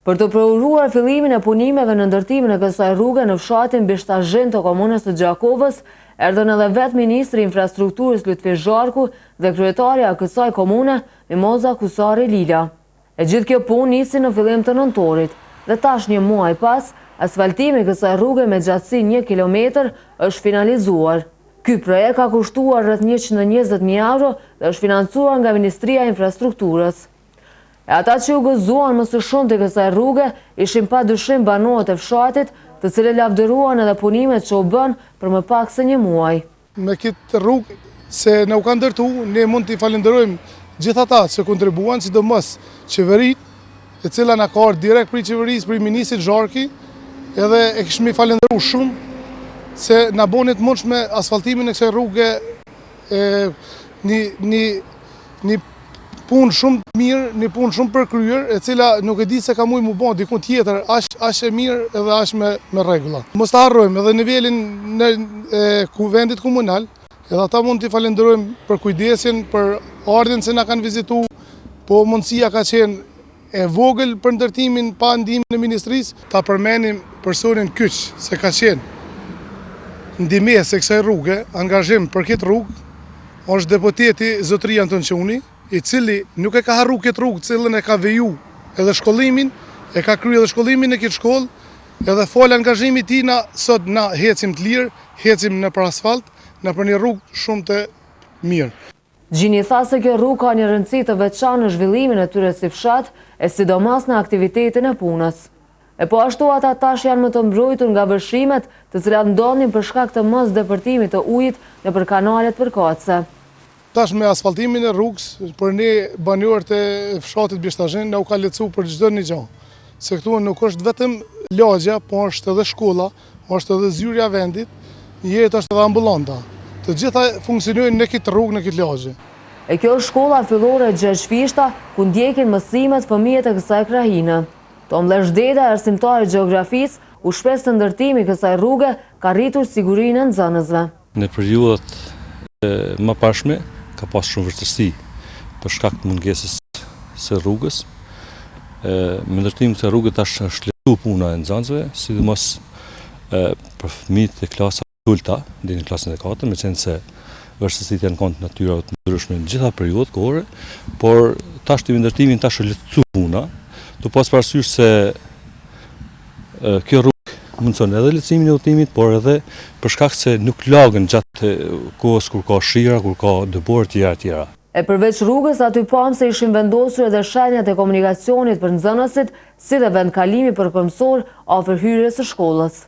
Për të provuar fillimin e punimeve në ndërtimin e kësaj rruge në fshatin Bishtazhin të komunës së Gjakovës, erdhën edhe vetë Ministri i Infrastrukturës Lutfi Zharku dhe kryetarja e kësaj komune, Mimoza Kusari Lila. E gjithë kjo punë nisi në fillim të nëntorit dhe tash një muaj pas, asfaltimi i kësaj rruge me gjatësi 1 kilometër është finalizuar. Ky projekt ka kushtuar rreth 120.000 euro dhe është financuar nga Ministria e Infrastrukturës. E ata që u gëzuan më së shumti të kësaj rruge ishin padyshim banorët e fshatit, të cilët lavdëruan edhe punimet që u bën për më pak se një muaj. Me këtë rrugë se na u ka ndërtu, ne mund t'i falenderojmë gjithë ata që kontribuan, sidomos qeveritë, e cila na ka ardhur direkt prej qeverisë, prej ministrit Zharki, edhe e kishim falendëruar shumë se na bënë të mundshme asfaltimin e kësaj rruge, një punë shumë të mirë, një punë shumë përkryer, e cila nuk e di se ka mujtë mu bën diku tjetër, aq e mirë edhe aq me rregulla. Mos ta harrojmë edhe nivelin në vendit komunal, edhe ata mund t'i falenderojmë për kujdesin, për ardhin se na kanë vizitu, po mundësia ka qenë e vogël për ndërtimin pa ndihmën e ministrisë. Ta përmenim personin Kyç, se ka qenë ndihmës e kësaj rruge, angazhim për këtë rrugë, është deputeti zotëri Anton Quni, i cili nuk e ka harru këtë rrugë, cilën e ka veju edhe shkollimin, e ka kryer edhe shkollimin në këtë shkollë, edhe fol angazhimi tina, sot na hecim të lirë, hecim në për asfalt, në për një rrugë shumë të mirë. Gjini tha se kjo rrugë ka një rëndësi të veçantë në zhvillimin e tyre si fshat, e sidomos në aktivitetin e punës. E po ashtu ata tash janë më të mbrojtur nga vështrimet të cilat ndodhin për shkak të mos depërtimit të ujit nëpër kanalet përkatëse. Tash me asfaltimin e rrugës, për ne banorët e fshatit Bishtazhin na u ka lehtësuar për çdo një gjë. Se këtu nuk është vetëm lagja, po është edhe shkolla, është edhe zyrja e vendit, jetë është edhe ambulanta. Të gjitha funksionojnë në këtë rrugë, në këtë lagje. E kjo është shkolla fillore Gjergj Fishta, ku ndjekin mësimet fëmijët e kësaj krahine. Tom Lezhdeta, arsimtari i gjeografisë, u shpreh se ndërtimi i kësaj rruge ka rritur sigurinë e nxënësve. Në periudhat më pashme ka pas shumë vështirësi për shkak të mungesës së rrugës. Me ndërtimin e rrugës tash është lehtësuar puna e nxënësve, sidomos për fëmijët e klasave të ulta, deri në klasën e 4, meqenëse se vështirësitë janë kanë natyrave të ndryshme në gjitha periudhat kohore, por tash me ndërtimin tash është lehtësuar puna, të pas parasysh se kjo rrugë mundson edhe lehtësimin e udhëtimit, por edhe për shkak se nuk lagën gjatë kohës kur ka shira, kur ka dëbor të tjera. E përveç rrugës, aty pam se ishin vendosur edhe shenjat e komunikacionit për nxënësit, si dhe vendkalimi përkombësor afër hyrjes së shkollës.